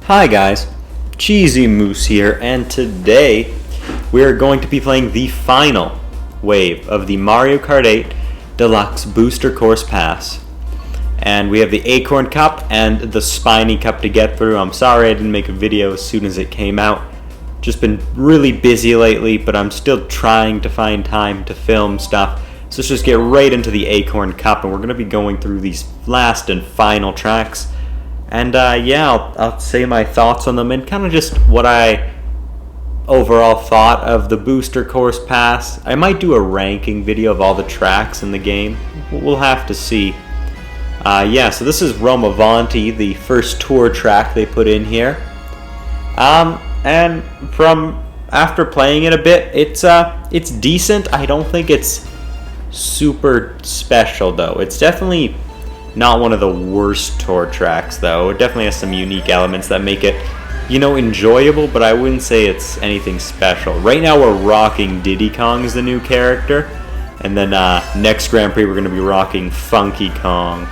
Hi guys, Cheesy Moose here, and today we are going to be playing the final wave of the Mario Kart 8 Deluxe Booster Course Pass. And we have the Acorn Cup and the Spiny Cup to get through. I'm sorry I didn't make a video as soon as it came out. Just been really busy lately, but I'm still trying to find time to film stuff. So let's just get right into the Acorn Cup, and we're going to be going through these last and final tracks. And yeah, I'll say my thoughts on them and kind of just what I overall thought of the Booster Course Pass. I might do a ranking video of all the tracks in the game. We'll have to see. Yeah, so this is Ravon, the first tour track they put in here. And from after playing it a bit, it's decent. I don't think it's super special though. It's definitely not one of the worst tour tracks, though. It definitely has some unique elements that make it, enjoyable, but I wouldn't say it's anything special. Right now we're rocking Diddy Kong as the new character, and then next Grand Prix we're going to be rocking Funky Kong,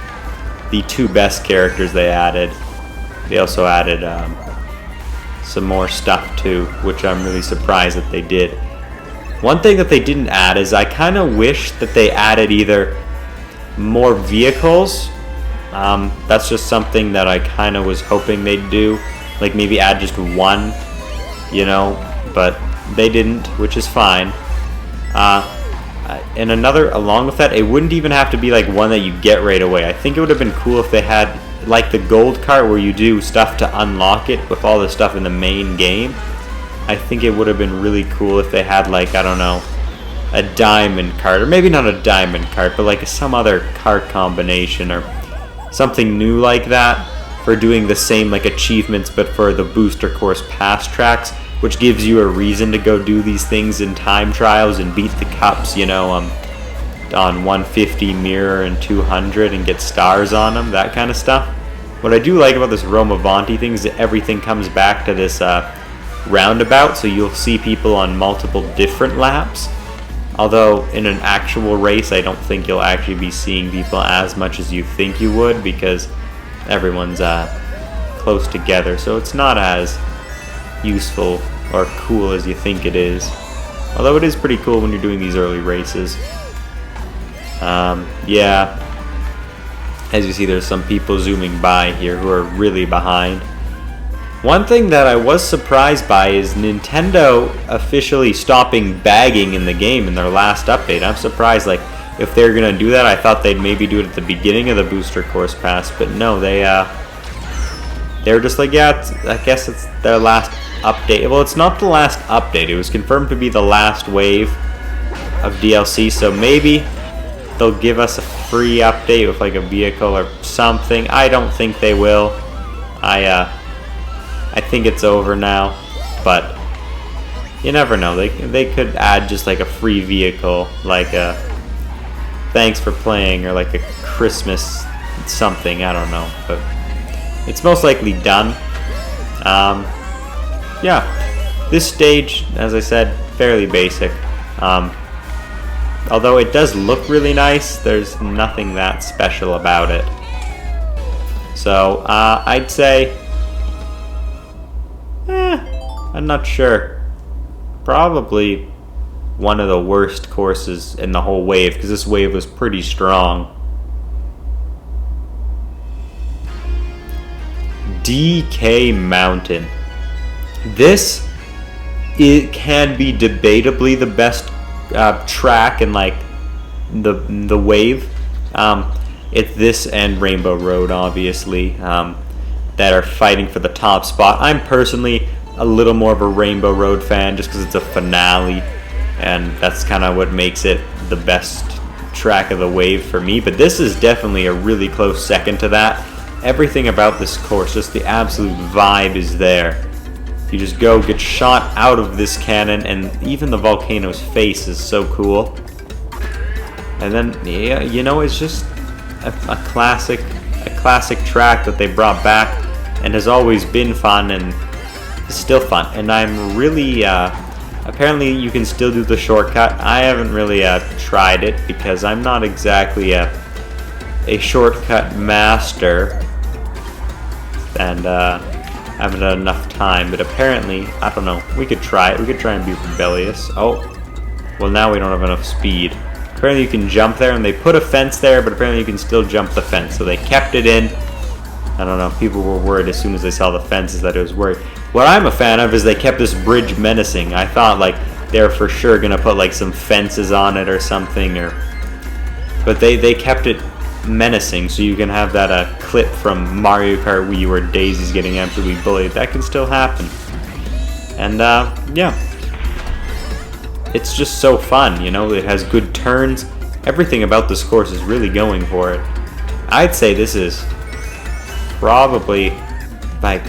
the two best characters they added. They also added some more stuff too, which I'm really surprised that they did. One thing that they didn't add is I kind of wish that they added either more vehicles. That's just something that I kind of was hoping they'd do, like maybe add just one, but they didn't, which is fine. And along with that, it wouldn't even have to be like one that you get right away. I think it would have been cool if they had like the gold cart where you do stuff to unlock it with all the stuff in the main game. I think it would have been really cool if they had, like, I don't know, a diamond cart, or maybe not a diamond cart, but like some other cart combination or something new like that for doing the same like achievements but for the Booster Course Pass tracks, which gives you a reason to go do these things in time trials and beat the cups, on 150 mirror and 200 and get stars on them, that kind of stuff. What I do like about this Ravon thing is that everything comes back to this roundabout, so you'll see people on multiple different laps. Although in an actual race, I don't think you'll actually be seeing people as much as you think you would, because everyone's close together, so it's not as useful or cool as you think it is. Although it is pretty cool when you're doing these early races. Yeah, as you see, there's some people zooming by here who are really behind. One thing that I was surprised by is Nintendo officially stopping bagging in the game in their last update. I'm surprised, like, if they're gonna do that, I thought they'd maybe do it at the beginning of the Booster Course Pass, but no, they were just like, yeah, I guess it's their last update. Well, it's not the last update. It was confirmed to be the last wave of DLC, so maybe they'll give us a free update with like a vehicle or something. I don't think they will. I think it's over now, but you never know. They could add just like a free vehicle, like a thanks for playing, or like a Christmas something, I don't know, but it's most likely done. Yeah, this stage, as I said, fairly basic. Although it does look really nice, there's nothing that special about it. So I'd say, I'm not sure. Probably one of the worst courses in the whole wave, because this wave was pretty strong. DK Mountain. It can be debatably the best track in like the wave. It's this and Rainbow Road, obviously, that are fighting for the top spot. I'm personally a little more of a Rainbow Road fan just because it's a finale, and that's kind of what makes it the best track of the wave for me. But this is definitely a really close second to that. Everything about this course, just the absolute vibe is there. You just get shot out of this cannon, and even the volcano's face is so cool. And then, yeah, it's just a classic track that they brought back and has always been fun and is still fun. And I'm really, apparently you can still do the shortcut. I haven't really tried it because I'm not exactly a shortcut master. And Haven't had enough time, but apparently, I don't know, we could try it. We could try and be rebellious. Oh, well now we don't have enough speed. Apparently you can jump there, and they put a fence there, but apparently you can still jump the fence. So they kept it in. I don't know, people were worried as soon as they saw the fences that it was worried. What I'm a fan of is they kept this bridge menacing. I thought like they were for sure gonna put like some fences on it or something, but they kept it menacing, so you can have that clip from Mario Kart Wii where Daisy's getting absolutely bullied. That can still happen. And yeah, it's just so fun, you know. It has good turns. Everything about this course is really going for it. I'd say this is probably like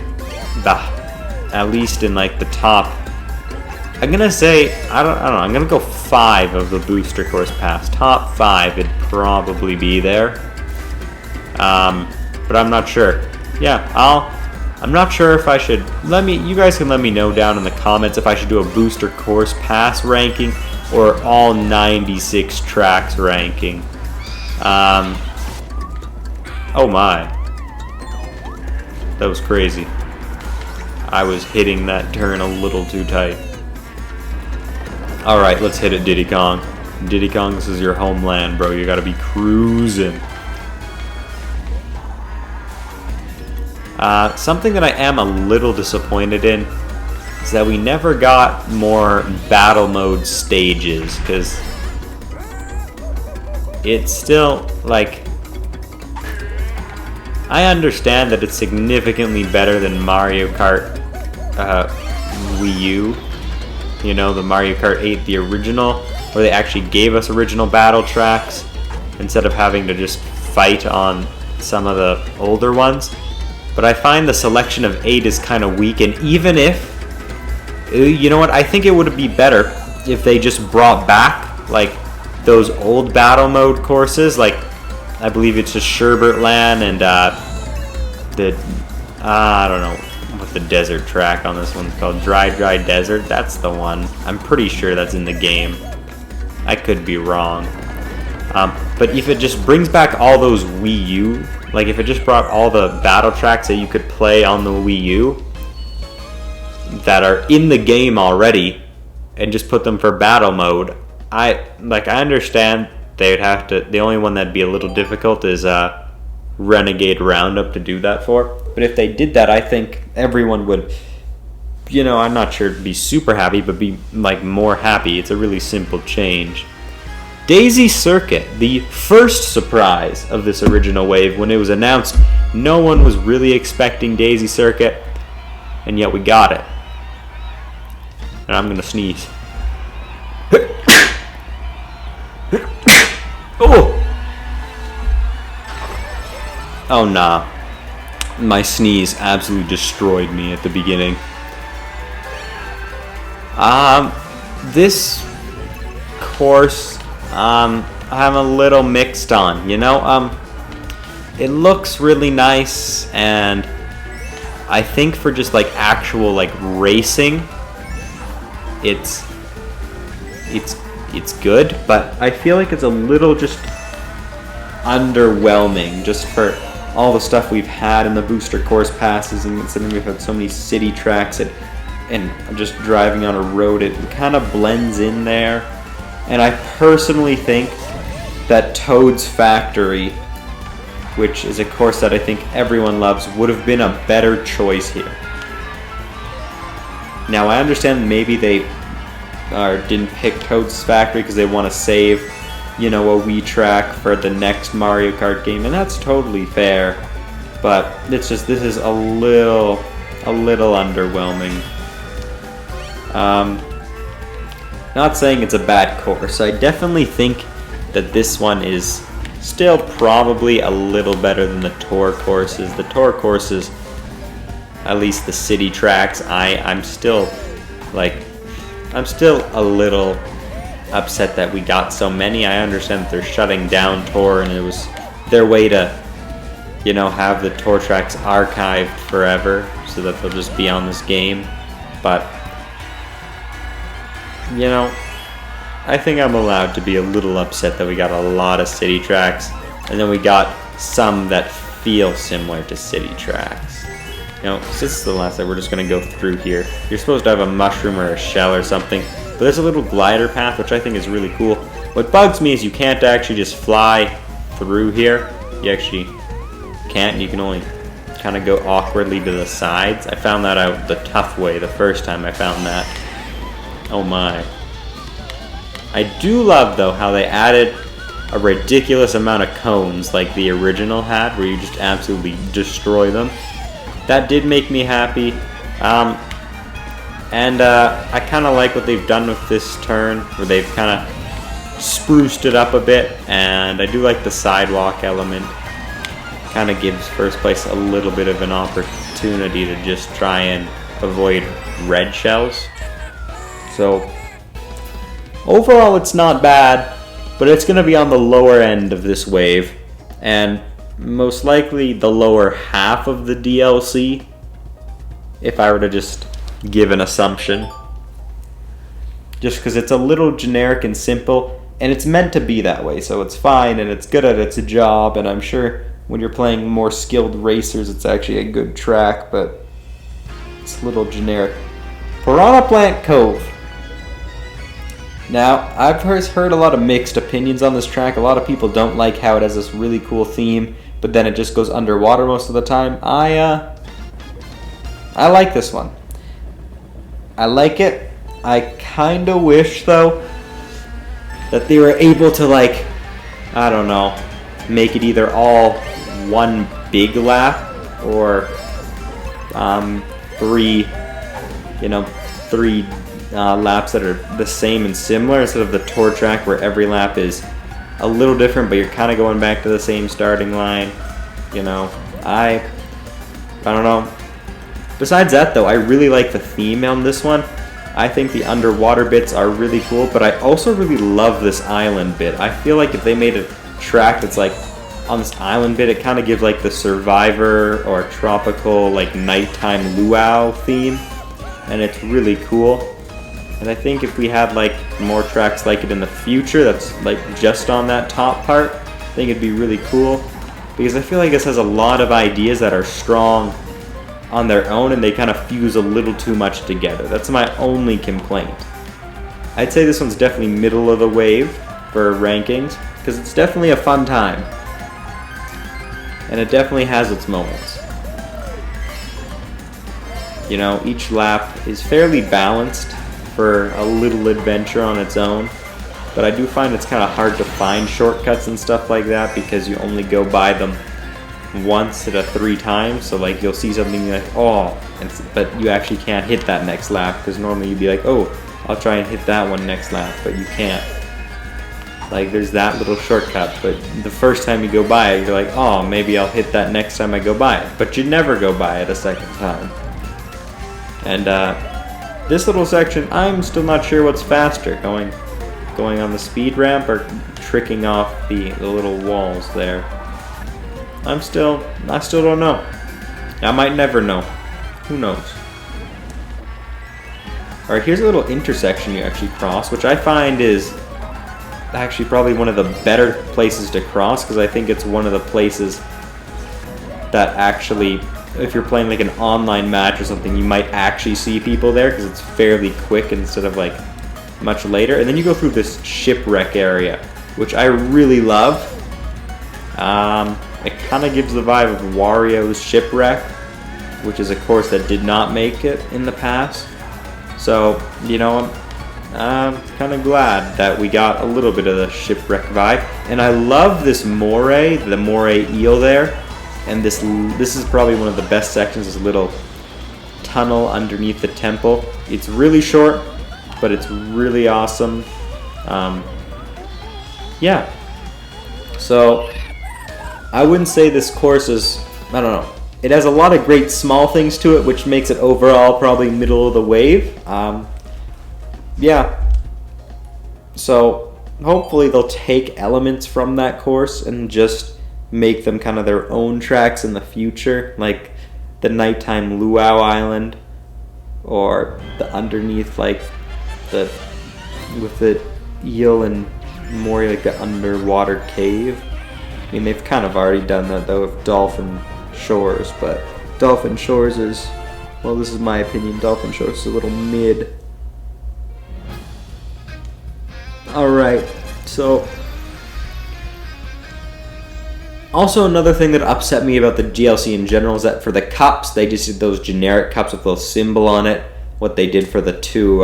at least in like the top. I'm gonna say I don't know. I'm gonna go 5 of the booster course pass. Top 5, it'd probably be there. But I'm not sure. Yeah, I'm not sure if I should. You guys can let me know down in the comments if I should do a booster course pass ranking or all 96 tracks ranking. Oh my, that was crazy. I was hitting that turn a little too tight. Alright, let's hit it, Diddy Kong. Diddy Kong, this is your homeland, bro. You gotta be cruising. Something that I am a little disappointed in is that we never got more battle mode stages, because it's still, like, I understand that it's significantly better than Mario Kart Wii U. You know, the Mario Kart 8, the original, where they actually gave us original battle tracks instead of having to just fight on some of the older ones. But I find the selection of 8 is kind of weak, and even if, you know what, I think it would be better if they just brought back, like, those old battle mode courses, like, I believe it's just Sherbert-Land and, I don't know what the desert track on this one's called, Dry Desert, that's the one. I'm pretty sure that's in the game. I could be wrong. But if it just brings back all those Wii U, like if it just brought all the battle tracks that you could play on the Wii U that are in the game already and just put them for battle mode, I understand they'd have to, the only one that'd be a little difficult is Renegade Roundup to do that for. But if they did that, I think everyone would, you know, I'm not sure be super happy, but be like more happy. It's a really simple change. Daisy Circuit, the first surprise of this original wave. When it was announced, no one was really expecting Daisy Circuit, and yet we got it. And I'm gonna sneeze. Oh nah. My sneeze absolutely destroyed me at the beginning. This course, I'm a little mixed on, you know? It looks really nice, and I think for just like actual like racing, it's good, but I feel like it's a little just underwhelming just for all the stuff we've had in the booster course passes, and considering we've had so many city tracks and just driving on a road, it kind of blends in there. And I personally think that Toad's Factory, which is a course that I think everyone loves, would have been a better choice here. Now I understand maybe they didn't pick Toad's Factory because they want to save, you know, a Wii track for the next Mario Kart game, and that's totally fair. But it's just, this is a little underwhelming. Not saying it's a bad course. I definitely think that this one is still probably a little better than the tour courses. The tour courses, at least the city tracks, I'm still a little upset that we got so many. I understand that they're shutting down tour, and it was their way to, you know, have the tour tracks archived forever so that they'll just be on this game. But, you know, I think I'm allowed to be a little upset that we got a lot of city tracks, and then we got some that feel similar to city tracks. know, since this is the last day, we're just going to go through here. You're supposed to have a mushroom or a shell or something, but there's a little glider path, which I think is really cool. What bugs me is you can't actually just fly through here. You actually can't. You can only kind of go awkwardly to the sides. I found that out the tough way the first time I found that. Oh my. I do love, though, how they added a ridiculous amount of cones like the original had, where you just absolutely destroy them. That did make me happy. I kind of like what they've done with this turn, where they've kind of spruced it up a bit, and I do like the sidewalk element. Kind of gives first place a little bit of an opportunity to just try and avoid red shells. So overall it's not bad, but it's going to be on the lower end of this wave, and most likely the lower half of the DLC, if I were to just give an assumption. Just because it's a little generic and simple, and it's meant to be that way, so it's fine, and it's good at its job, and I'm sure when you're playing more skilled racers, it's actually a good track, but it's a little generic. Piranha Plant Cove. Now, I've heard a lot of mixed opinions on this track. A lot of people don't like how it has this really cool theme, but then it just goes underwater most of the time. I like this one. I like it. I kind of wish, though, that they were able to, like, I don't know, make it either all one big lap or three laps that are the same and similar, instead of the tour track where every lap is a little different, but you're kind of going back to the same starting line. You know, I don't know. Besides that, though, I really like the theme on this one. I think the underwater bits are really cool, but I also really love this island bit. I feel like if they made a track that's like on this island bit, it kind of gives like the Survivor or tropical like nighttime luau theme, and it's really cool. And I think if we had like more tracks like it in the future, that's like just on that top part, I think it'd be really cool, because I feel like this has a lot of ideas that are strong on their own, and they kind of fuse a little too much together. That's my only complaint. I'd say this one's definitely middle of the wave for rankings, because it's definitely a fun time, and it definitely has its moments. You know, each lap is fairly balanced for a little adventure on its own, but I do find it's kind of hard to find shortcuts and stuff like that, because you only go by them once at 3 times. So like you'll see something like, oh, but you actually can't hit that next lap, because normally you'd be like, oh, I'll try and hit that one next lap, but you can't. Like there's that little shortcut, but the first time you go by it, you're like, oh, maybe I'll hit that next time I go by it, but you never go by it a second time. And this little section, I'm still not sure what's faster, going on the speed ramp or tricking off the little walls there. I still don't know. I might never know. Who knows? Alright, here's a little intersection you actually cross, which I find is actually probably one of the better places to cross, because I think it's one of the places that actually, if you're playing like an online match or something, you might actually see people there, because it's fairly quick instead of like much later. And then you go through this shipwreck area, which I really love. It kind of gives the vibe of Wario's Shipwreck, which is a course that did not make it in the past. So, you know, I'm kind of glad that we got a little bit of the shipwreck vibe. And I love this moray, the moray eel there. And this is probably one of the best sections, this little tunnel underneath the temple. It's really short, but it's really awesome. Yeah. So I wouldn't say this course is, I don't know. It has a lot of great small things to it, which makes it overall probably middle of the wave. Yeah. So hopefully they'll take elements from that course and just make them kind of their own tracks in the future, like the nighttime luau island, or the underneath, like the with the eel and more like the underwater cave. I mean, they've kind of already done that though with Dolphin Shores, but Dolphin Shores is, well, this is my opinion, Dolphin Shores is a little mid. Alright, so also another thing that upset me about the DLC in general is that for the cups, they just did those generic cups with a little symbol on it. What they did for the two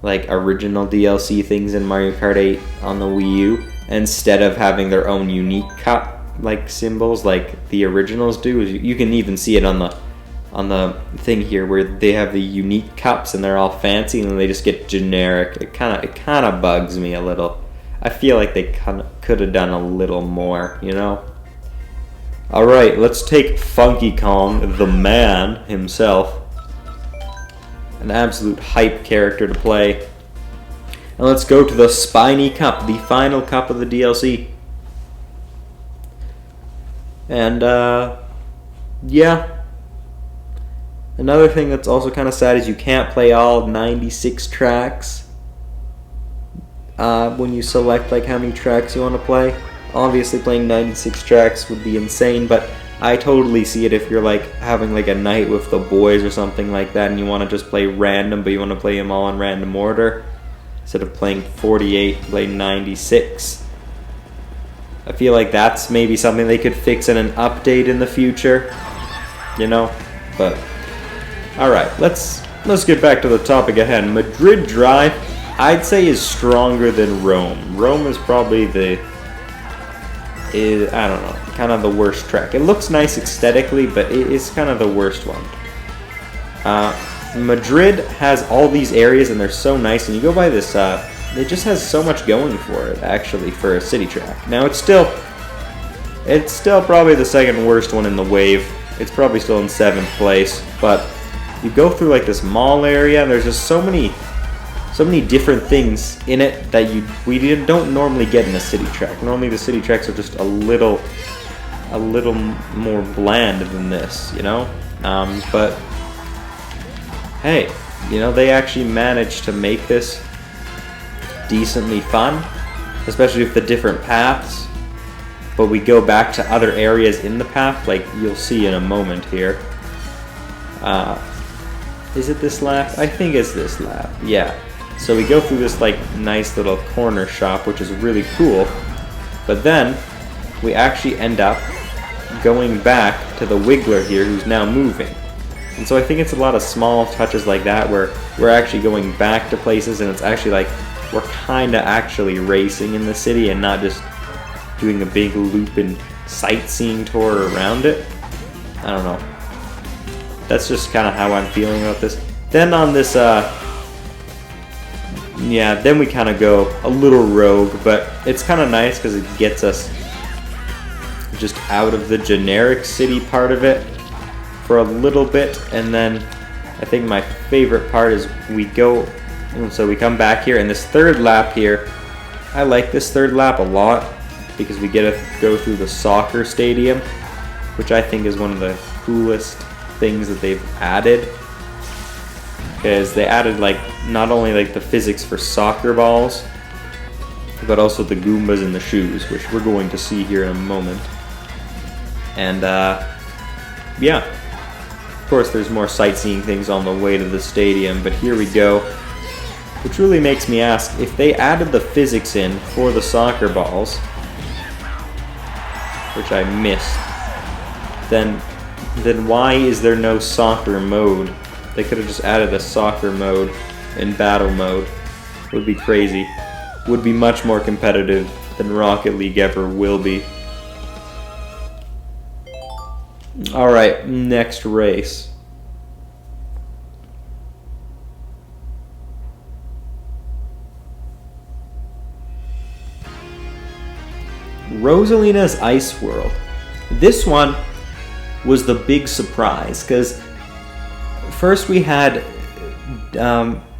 like original DLC things in Mario Kart 8 on the Wii U, instead of having their own unique cup like symbols like the originals do. You can even see it on the thing here where they have the unique cups and they're all fancy and then they just get generic. It kind of bugs me a little. I feel like they could have done a little more, you know? Alright, let's take Funky Kong, the man himself. An absolute hype character to play. And let's go to the Spiny Cup, the final cup of the DLC. And, yeah. Another thing that's also kind of sad is you can't play all 96 tracks when you select like how many tracks you want to play. Obviously playing 96 tracks would be insane, but I totally see it if you're like having like a night with the boys or something like that and you want to just play random, but you want to play them all in random order. Instead of playing 48, play 96. I feel like that's maybe something they could fix in an update in the future, you know? But alright, let's get back to the topic at hand. Madrid Dy, I'd say, is stronger than Rome. Rome is probably I don't know, kind of the worst track. It looks nice aesthetically, but it is kind of the worst one. Madrid has all these areas and they're so nice, and you go by this, it just has so much going for it, actually, for a city track. Now, it's still probably the second worst one in the wave. It's probably still in 7th place, but you go through like this mall area and there's just so many different things in it that we don't normally get in a city track. Normally the city tracks are just a little more bland than this, you know? But hey, you know, they actually managed to make this decently fun, especially with the different paths. But we go back to other areas in the path, like you'll see in a moment here. Is it this lap? I think it's this lap, yeah. So we go through this like nice little corner shop, which is really cool. But then we actually end up going back to the Wiggler here, who's now moving. And so I think it's a lot of small touches like that where we're actually going back to places, and it's actually like we're kind of actually racing in the city and not just doing a big loop and sightseeing tour around it. I don't know. That's just kind of how I'm feeling about this. Then on this, yeah, then we kind of go a little rogue, but it's kind of nice because it gets us just out of the generic city part of it for a little bit, and then I think my favorite part is we go, and so we come back here, and this third lap here, I like this third lap a lot because we get to go through the soccer stadium, which I think is one of the coolest things that they've added, because they added like not only like the physics for soccer balls, but also the Goombas and the shoes, which we're going to see here in a moment. And yeah, of course there's more sightseeing things on the way to the stadium, but here we go, which really makes me ask, if they added the physics in for the soccer balls, which I missed, then why is there no soccer mode? They could have just added a soccer mode in battle mode. It would be crazy. Would be much more competitive than Rocket League ever will be. Alright, next race. Rosalinas Ice World. This one was the big surprise, because first we had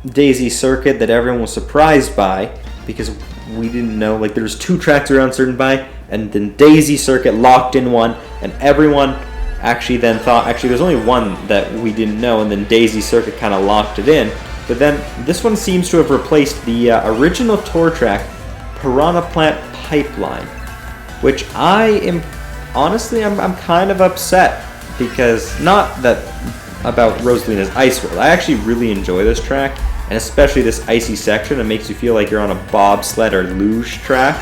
Daisy Circuit that everyone was surprised by, because we didn't know, like there's 2 tracks around Certain By, and then Daisy Circuit locked in one, and everyone actually then thought, actually there's only one that we didn't know, and then Daisy Circuit kind of locked it in. But then this one seems to have replaced the original tour track, Piranha Plant Pipeline, which I am, honestly, I'm kind of upset because not that about Rosalina's Ice World. I actually really enjoy this track, and especially this icy section. It makes you feel like you're on a bobsled or luge track.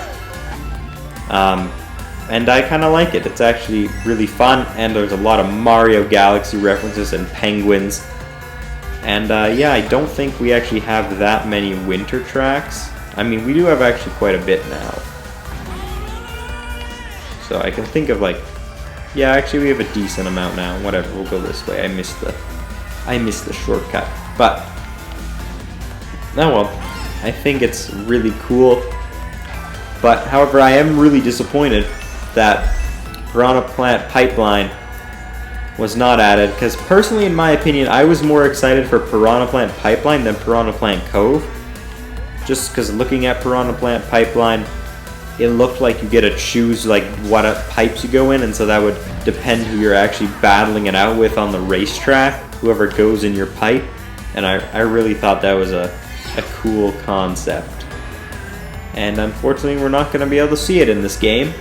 And I kind of like it. It's actually really fun, and there's a lot of Mario Galaxy references and penguins. And yeah, I don't think we actually have that many winter tracks. I mean, we do have actually quite a bit now. So I can think of like, yeah, actually we have a decent amount now. Whatever, we'll go this way. I missed the shortcut. But, oh well, I think it's really cool. But, however, I am really disappointed that Piranha Plant Pipeline was not added, because personally, in my opinion, I was more excited for Piranha Plant Pipeline than Piranha Plant Cove. Just because looking at Piranha Plant Pipeline, it looked like you get to choose like what pipes you go in, and so that would depend who you're actually battling it out with on the racetrack, whoever goes in your pipe. And I really thought that was a cool concept. And unfortunately, we're not going to be able to see it in this game.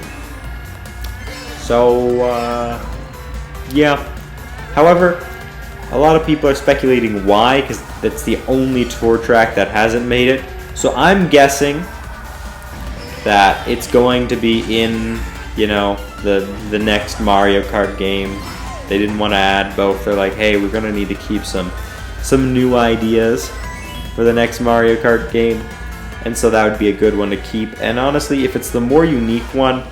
So, yeah. However, a lot of people are speculating why, because that's the only tour track that hasn't made it. So I'm guessing that it's going to be in, you know, the next Mario Kart game. They didn't want to add both. They're like, hey, we're going to need to keep some new ideas for the next Mario Kart game. And so that would be a good one to keep. And honestly, if it's the more unique one,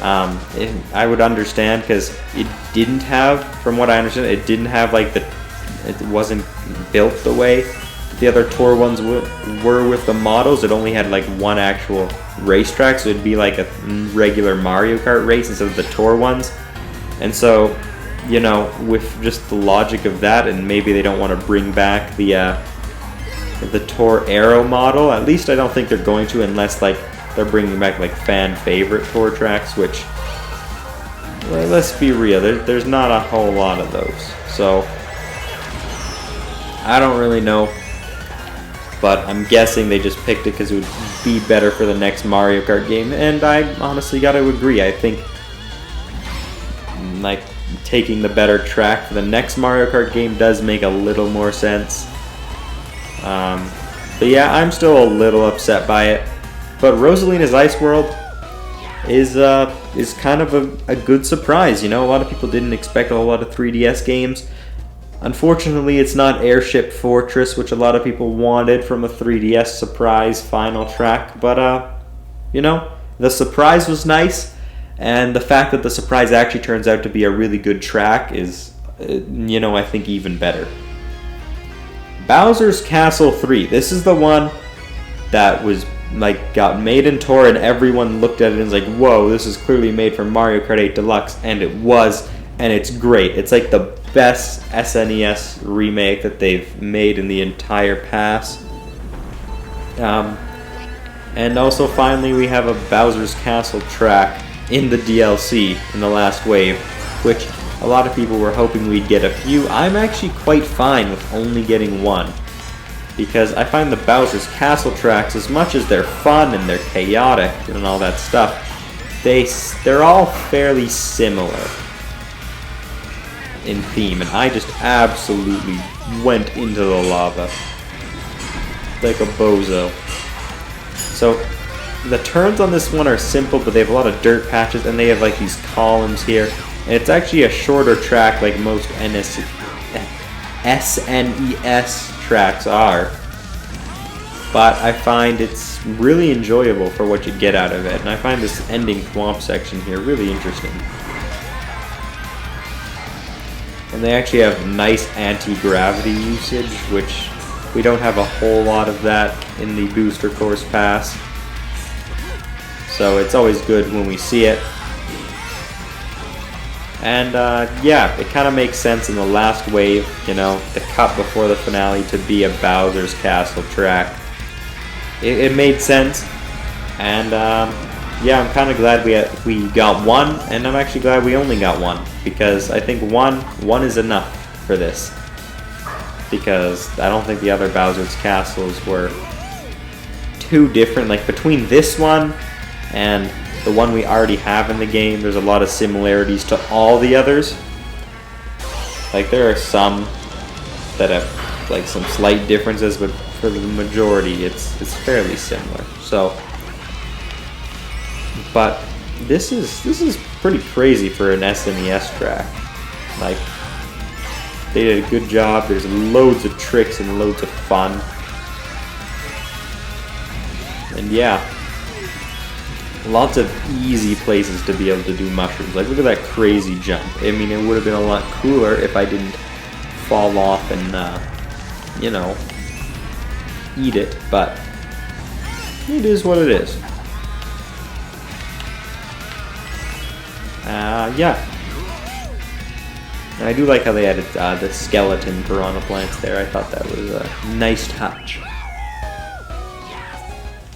I would understand, because it didn't have, from what I understand, it didn't have like it wasn't built the way the other tour ones were with the models. It only had like one actual racetrack, so it'd be like a regular Mario Kart race instead of the tour ones. And so, you know, with just the logic of that, and maybe they don't want to bring back the Tour Aero model. At least I don't think they're going to, unless like they're bringing back like fan favorite tour tracks, which, well, let's be real, there's not a whole lot of those. So I don't really know, but I'm guessing they just picked it because it would be better for the next Mario Kart game. And I honestly got to agree. I think like taking the better track for the next Mario Kart game does make a little more sense. But yeah, I'm still a little upset by it. But Rosalina's Ice World is kind of a good surprise. You know, a lot of people didn't expect a whole lot of 3DS games. Unfortunately, it's not Airship Fortress, which a lot of people wanted from a 3DS surprise final track. But, you know, the surprise was nice. And the fact that the surprise actually turns out to be a really good track is, you know, I think even better. Bowser's Castle 3. This is the one that was like got made in Tour, and everyone looked at it and was like, whoa, this is clearly made for Mario Kart 8 Deluxe, and it was, and it's great. It's like the best SNES remake that they've made in the entire pass. And also finally we have a Bowser's Castle track in the DLC in the last wave, which a lot of people were hoping we'd get a few. I'm actually quite fine with only getting one, because I find the Bowser's Castle tracks, as much as they're fun and they're chaotic and all that stuff, they're all fairly similar in theme, and I just absolutely went into the lava like a bozo. So the turns on this one are simple, but they have a lot of dirt patches, and they have like these columns here. And it's actually a shorter track like most SNES tracks are. But I find it's really enjoyable for what you get out of it. And I find this ending swamp section here really interesting. And they actually have nice anti-gravity usage, which we don't have a whole lot of that in the Booster Course Pass. So it's always good when we see it. And yeah, it kind of makes sense in the last wave, you know, the cut before the finale to be a Bowser's Castle track. It made sense, and yeah, I'm kind of glad we got one, and I'm actually glad we only got one, because I think one is enough for this, because I don't think the other Bowser's Castles were too different. Like between this one and the one we already have in the game, there's a lot of similarities to all the others. Like, there are some that have like some slight differences, but for the majority, it's fairly similar. So, but this is pretty crazy for an SNES track. Like, they did a good job. There's loads of tricks and loads of fun. And yeah, lots of easy places to be able to do mushrooms. Like, look at that crazy jump. I mean, it would have been a lot cooler if I didn't fall off and, you know, eat it, but it is what it is. Yeah. And I do like how they added the skeleton piranha plants there. I thought that was a nice touch.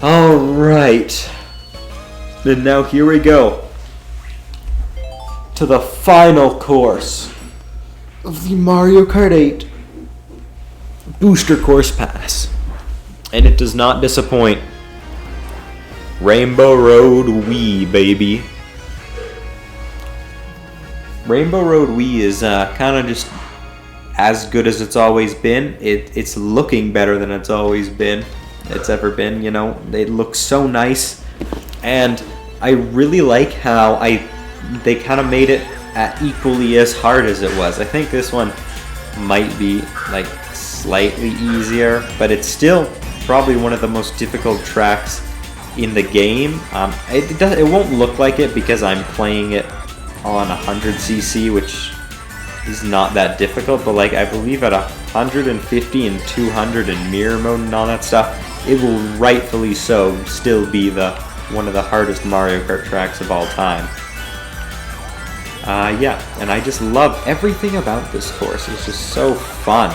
Alright. And now here we go to the final course of the Mario Kart 8 Booster Course Pass. And it does not disappoint. Rainbow Road Wii, baby. Rainbow Road Wii is kind of just as good as it's always been. It's looking better than it's ever been, you know. It looks so nice. And I really like how they kind of made it equally as hard as it was. I think this one might be like slightly easier, but it's still probably one of the most difficult tracks in the game. It won't look like it because I'm playing it on 100cc, which is not that difficult, but like I believe at 150 and 200 in mirror mode and all that stuff, it will rightfully so still be one of the hardest Mario Kart tracks of all time. Yeah, and I just love everything about this course. It's just so fun.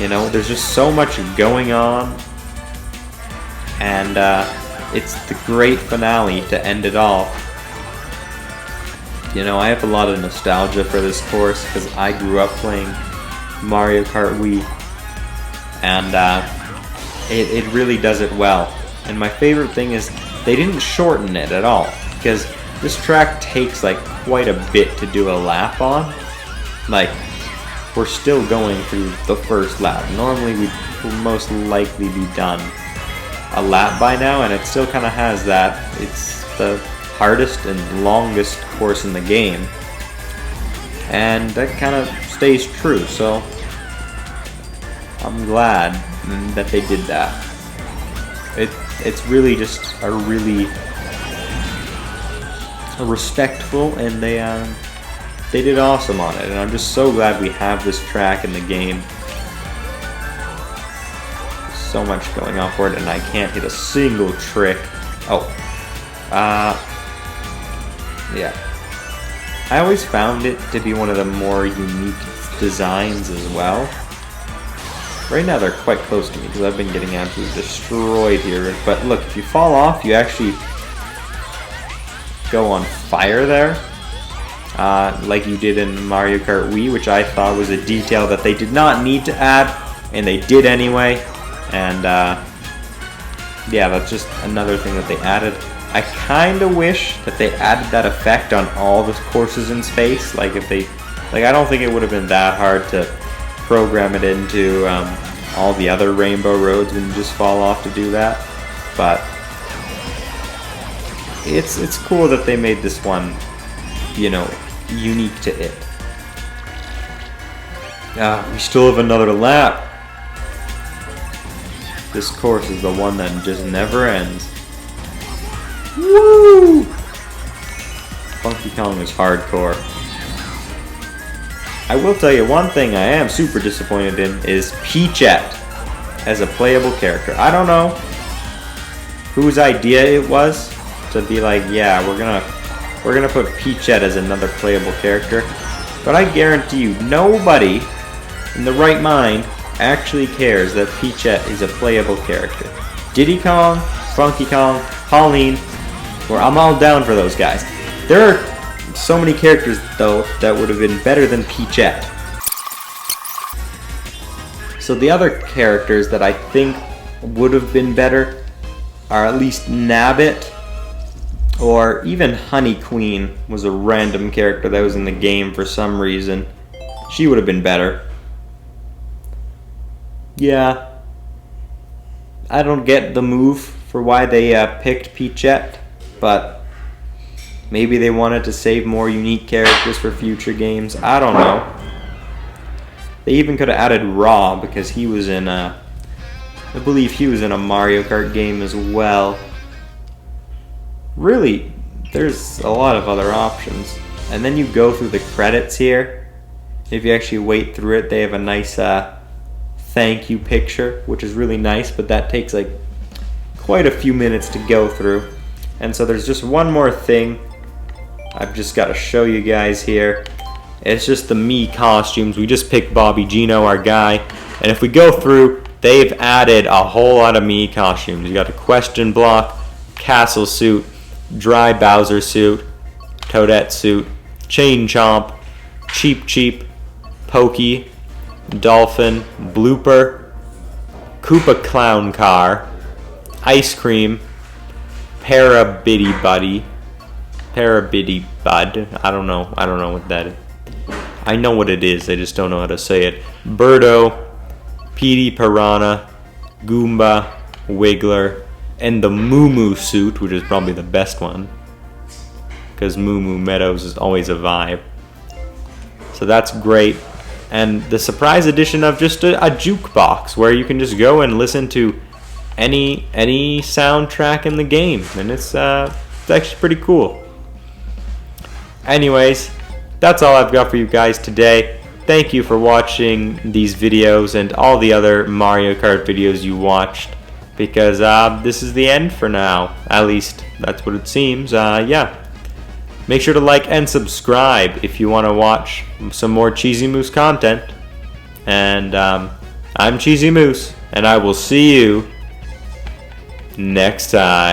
You know, there's just so much going on, and it's the great finale to end it all. You know, I have a lot of nostalgia for this course because I grew up playing Mario Kart Wii, and it really does it well. And my favorite thing is they didn't shorten it at all, because this track takes like quite a bit to do a lap on. Like, we're still going through the first lap. Normally we'd most likely be done a lap by now, and it still kind of has that. It's the hardest and longest course in the game, and that kind of stays true, so I'm glad that they did that. It's really just a really respectful, and they did awesome on it, and I'm just so glad we have this track in the game. There's so much going on for it, and I can't hit a single trick. Yeah. I always found it to be one of the more unique designs as well. Right now they're quite close to me because I've been getting absolutely destroyed here. But look, if you fall off, you actually go on fire there. Like you did in Mario Kart Wii, which I thought was a detail that they did not need to add, and they did anyway. And yeah, that's just another thing that they added. I kind of wish that they added that effect on all the courses in space. Like, if they, like, I don't think it would have been that hard to program it into all the other rainbow roads when you just fall off to do that. But it's cool that they made this one, you know, unique to it. We still have another lap. This course is the one that just never ends. Woo! Funky Kong is hardcore. I will tell you one thing I am super disappointed in is Peachette as a playable character. I don't know whose idea it was to be like, yeah, we're gonna put Peachette as another playable character, but I guarantee you nobody in the right mind actually cares that Peachette is a playable character. Diddy Kong, Funky Kong, Pauline, where I'm all down for those guys. There are so many characters, though, that would have been better than Peachette. So the other characters that I think would have been better are at least Nabbit, or even Honey Queen was a random character that was in the game for some reason. She would have been better. Yeah. I don't get the move for why they picked Peachette, but maybe they wanted to save more unique characters for future games. I don't know. They even could have added Raw because he was in I believe he was in a Mario Kart game as well. Really, there's a lot of other options. And then you go through the credits here. If you actually wait through it, they have a nice thank you picture, which is really nice, but that takes like quite a few minutes to go through. And so there's just one more thing I've just got to show you guys here. It's just the Mii costumes. We just picked Bobby Gino, our guy, and if we go through, they've added a whole lot of Mii costumes. You got a question block, castle suit, dry Bowser suit, Toadette suit, Chain Chomp, Cheep, Pokey, Dolphin, Blooper, Koopa Clown Car, Ice Cream, Parabitty Bud. I don't know what that is. I know what it is, I just don't know how to say it. Birdo, Petey Piranha, Goomba, Wiggler, and the Moo Moo suit, which is probably the best one, because Moo Moo Meadows is always a vibe. So that's great. And the surprise edition of just a jukebox where you can just go and listen to any soundtrack in the game, and it's actually pretty cool. Anyways, that's all I've got for you guys today. Thank you for watching these videos and all the other Mario Kart videos you watched, because this is the end for now. At least that's what it seems. Yeah. Make sure to like and subscribe if you want to watch some more Cheesy Moose content. And I'm Cheesy Moose, and I will see you next time.